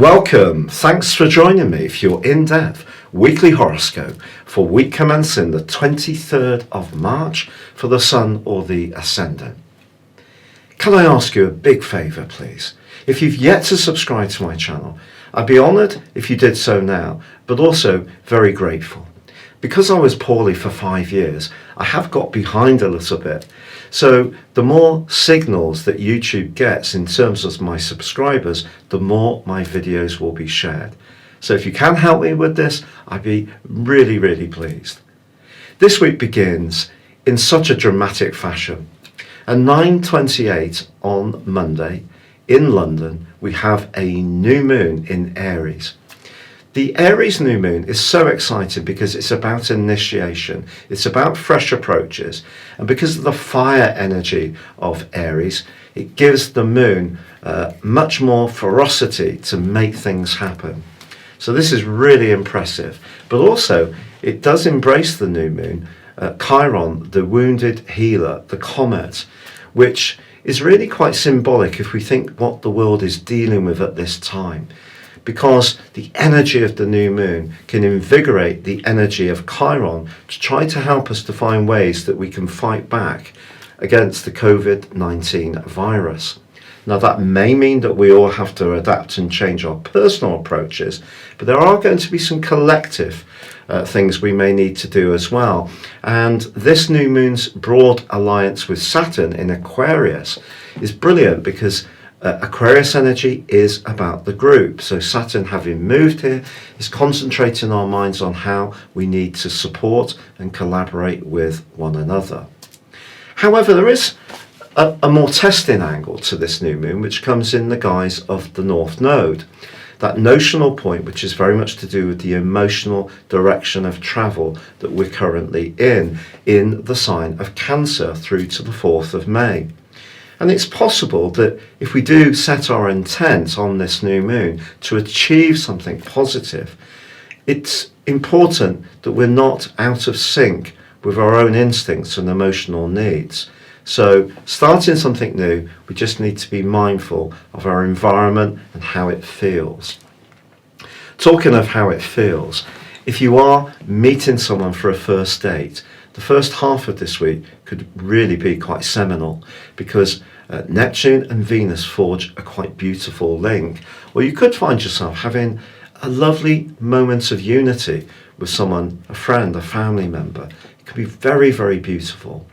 Welcome. Thanks for joining me for your in-depth weekly horoscope for week commencing the 23rd of March for the Sun or the Ascendant. Can I ask you a big favour, please? If you've yet to subscribe to my channel, I'd be honoured if you did so now, but also very grateful. Because I was poorly for 5 years, I have got behind a little bit. So the more signals that YouTube gets in terms of my subscribers, the more my videos will be shared. So if you can help me with this, I'd be really pleased. This week begins in such a dramatic fashion. At 9:28 on Monday in London, we have a new moon in Aries. The Aries new moon is so exciting because it's about initiation, it's about fresh approaches, and because of the fire energy of Aries, it gives the moon much more ferocity to make things happen. So this is really impressive, but also it does embrace the new moon, Chiron, the wounded healer, the comet, which is really quite symbolic if we think what the world is dealing with at this time. Because the energy of the new moon can invigorate the energy of Chiron to try to help us to find ways that we can fight back against the COVID-19 virus. Now that may mean that we all have to adapt and change our personal approaches, but there are going to be some collective things we may need to do as well. And this new moon's broad alliance with Saturn in Aquarius is brilliant because Aquarius energy is about the group. So Saturn, having moved here, is concentrating our minds on how we need to support and collaborate with one another. However, there is a more testing angle to this new moon, which comes in the guise of the North Node. That notional point, which is very much to do with the emotional direction of travel that we're currently in the sign of Cancer through to the 4th of May. And it's possible that if we do set our intent on this new moon to achieve something positive, it's important that we're not out of sync with our own instincts and emotional needs. So starting something new, we just need to be mindful of our environment and how it feels. Talking of how it feels, if you are meeting someone for a first date, the first half of this week could really be quite seminal because Neptune and Venus forge a quite beautiful link. Or you could find yourself having a lovely moment of unity with someone, a friend, a family member. It could be very beautiful.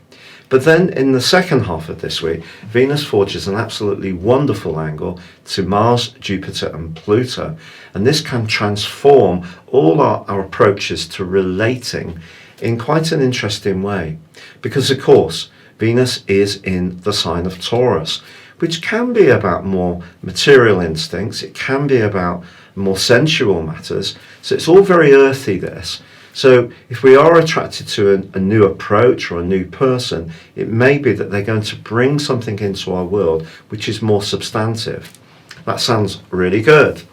But then in the second half of this week, Venus forges an absolutely wonderful angle to Mars, Jupiter and Pluto. And this can transform all our approaches to relating in quite an interesting way. Because of course, Venus is in the sign of Taurus, which can be about more material instincts. It can be about more sensual matters. So it's all very earthy, this. So if we are attracted to a new approach or a new person, it may be that they're going to bring something into our world which is more substantive. That sounds really good.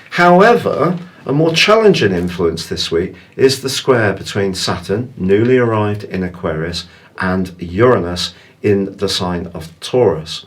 However, a more challenging influence this week is the square between Saturn, newly arrived in Aquarius, and Uranus in the sign of Taurus.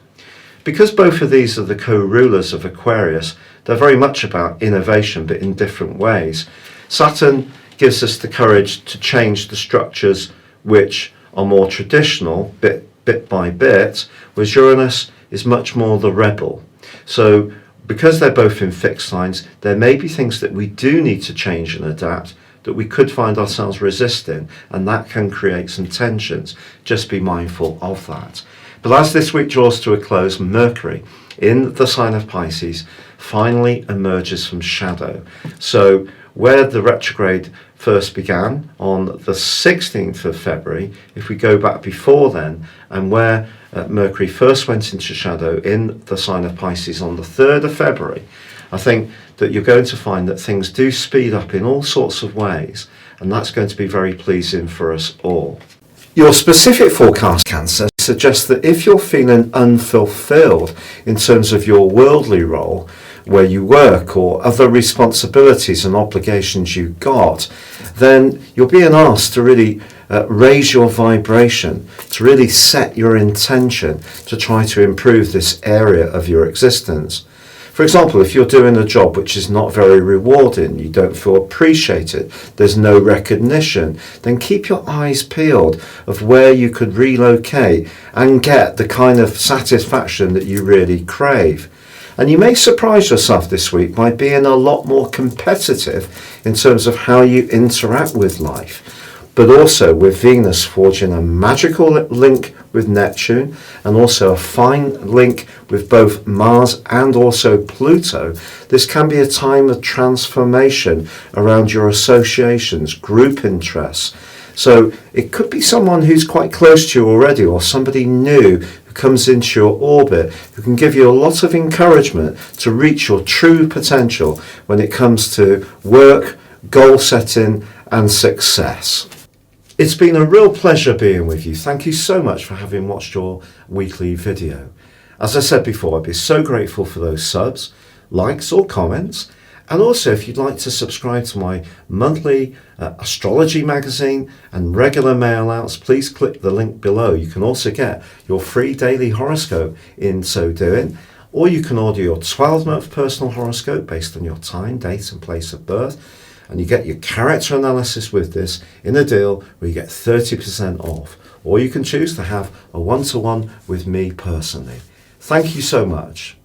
Because both of these are the co-rulers of Aquarius, they're very much about innovation, but in different ways. Saturn gives us the courage to change the structures which are more traditional, bit by bit, whereas Uranus is much more the rebel. So because they're both in fixed signs, there may be things that we do need to change and adapt that we could find ourselves resisting, and that can create some tensions. Just be mindful of that. But as this week draws to a close, Mercury in the sign of Pisces finally emerges from shadow. So where the retrograde first began on the 16th of February, if we go back before then, and where Mercury first went into shadow in the sign of Pisces on the 3rd of February, I think that you're going to find that things do speed up in all sorts of ways, and that's going to be very pleasing for us all. Your specific forecast, Cancer, suggests that if you're feeling unfulfilled in terms of your worldly role, where you work or other responsibilities and obligations you got, then you're being asked to really raise your vibration, to really set your intention to try to improve this area of your existence. For example, if you're doing a job which is not very rewarding, you don't feel appreciated, there's no recognition, then keep your eyes peeled of where you could relocate and get the kind of satisfaction that you really crave. And you may surprise yourself this week by being a lot more competitive in terms of how you interact with life. But also with Venus forging a magical link with Neptune and also a fine link with both Mars and also Pluto, this can be a time of transformation around your associations, group interests. So it could be someone who's quite close to you already, or somebody new who comes into your orbit who can give you a lot of encouragement to reach your true potential when it comes to work, goal setting and success. It's been a real pleasure being with you. Thank you so much for having watched your weekly video. As I said before, I'd be so grateful for those subs, likes or comments. And also, if you'd like to subscribe to my monthly astrology magazine and regular mail outs, please click the link below. You can also get your free daily horoscope in so doing, or you can order your 12-month personal horoscope based on your time, date and place of birth. And you get your character analysis with this in a deal where you get 30% off. Or you can choose to have a one-to-one with me personally. Thank you so much.